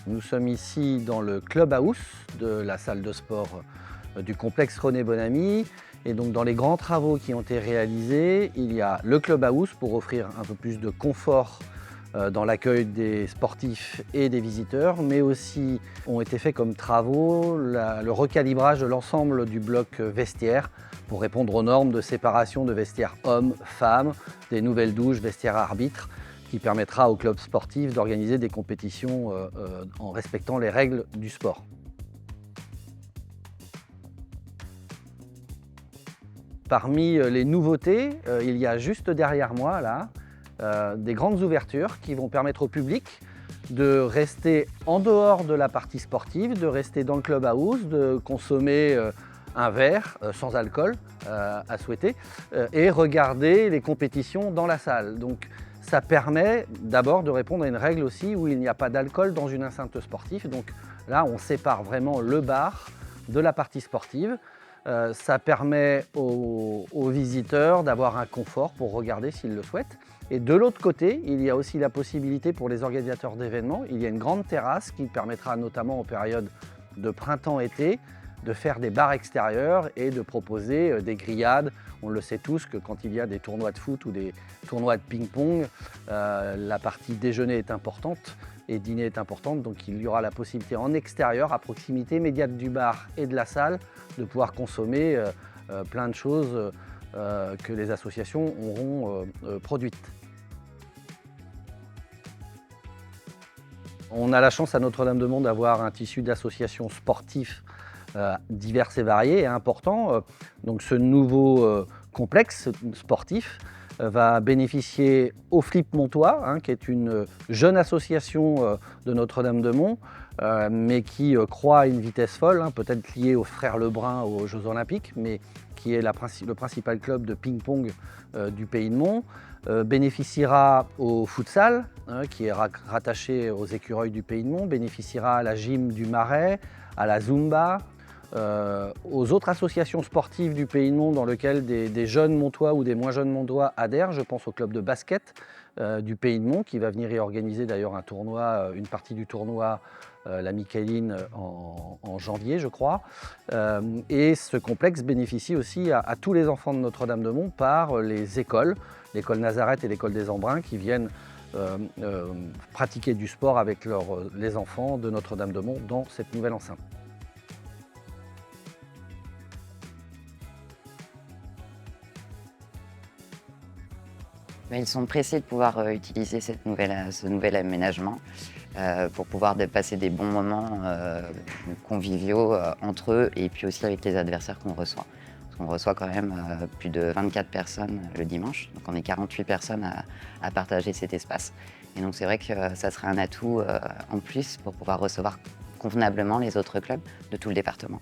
Nous sommes ici dans le clubhouse de la salle de sport du complexe René Bonamy. Et donc dans les grands travaux qui ont été réalisés, il y a le clubhouse pour offrir un peu plus de confort dans l'accueil des sportifs et des visiteurs, mais aussi ont été faits comme travaux le recalibrage de l'ensemble du bloc vestiaire pour répondre aux normes de séparation de vestiaires hommes-femmes, des nouvelles douches, vestiaires arbitres, qui permettra aux clubs sportifs d'organiser des compétitions en respectant les règles du sport. Parmi les nouveautés, il y a juste derrière moi là, des grandes ouvertures qui vont permettre au public de rester en dehors de la partie sportive, de rester dans le clubhouse, de consommer un verre sans alcool à souhaiter et regarder les compétitions dans la salle. Donc, ça permet d'abord de répondre à une règle aussi où il n'y a pas d'alcool dans une enceinte sportive. Donc là, on sépare vraiment le bar de la partie sportive. Ça permet aux visiteurs d'avoir un confort pour regarder s'ils le souhaitent. Et de l'autre côté, il y a aussi la possibilité pour les organisateurs d'événements. Il y a une grande terrasse qui permettra notamment en période de printemps-été de faire des bars extérieurs et de proposer des grillades. On le sait tous que quand il y a des tournois de foot ou des tournois de ping-pong, la partie déjeuner est importante et dîner est importante. Donc il y aura la possibilité en extérieur, à proximité immédiate du bar et de la salle, de pouvoir consommer plein de choses que les associations auront produites. On a la chance à Notre-Dame-de-Mont d'avoir un tissu d'associations sportives divers et variés et importants. Donc ce nouveau complexe sportif va bénéficier au Flip Montois, qui est une jeune association de Notre-Dame-de-Mont, mais qui croît à une vitesse folle, peut-être liée aux frères Lebrun aux Jeux Olympiques, mais qui est le principal club de ping-pong du Pays de Mont. Bénéficiera au futsal, qui est rattaché aux écureuils du Pays de Mont, bénéficiera à la gym du Marais, à la Zumba, aux autres associations sportives du Pays de Mont dans lesquelles des jeunes montois ou des moins jeunes montois adhèrent. Je pense au club de basket du Pays de Mont qui va venir y organiser d'ailleurs un tournoi, une partie du tournoi, la Micheline en janvier je crois. Et ce complexe bénéficie aussi à tous les enfants de Notre-Dame-de-Mont par les écoles, l'école Nazareth et l'école des Embruns qui viennent pratiquer du sport avec les enfants de Notre-Dame-de-Mont dans cette nouvelle enceinte. Ils sont pressés de pouvoir utiliser ce nouvel aménagement pour pouvoir passer des bons moments conviviaux entre eux et puis aussi avec les adversaires qu'on reçoit. Parce qu'on reçoit quand même plus de 24 personnes le dimanche, donc on est 48 personnes à partager cet espace. Et donc c'est vrai que ça serait un atout en plus pour pouvoir recevoir convenablement les autres clubs de tout le département.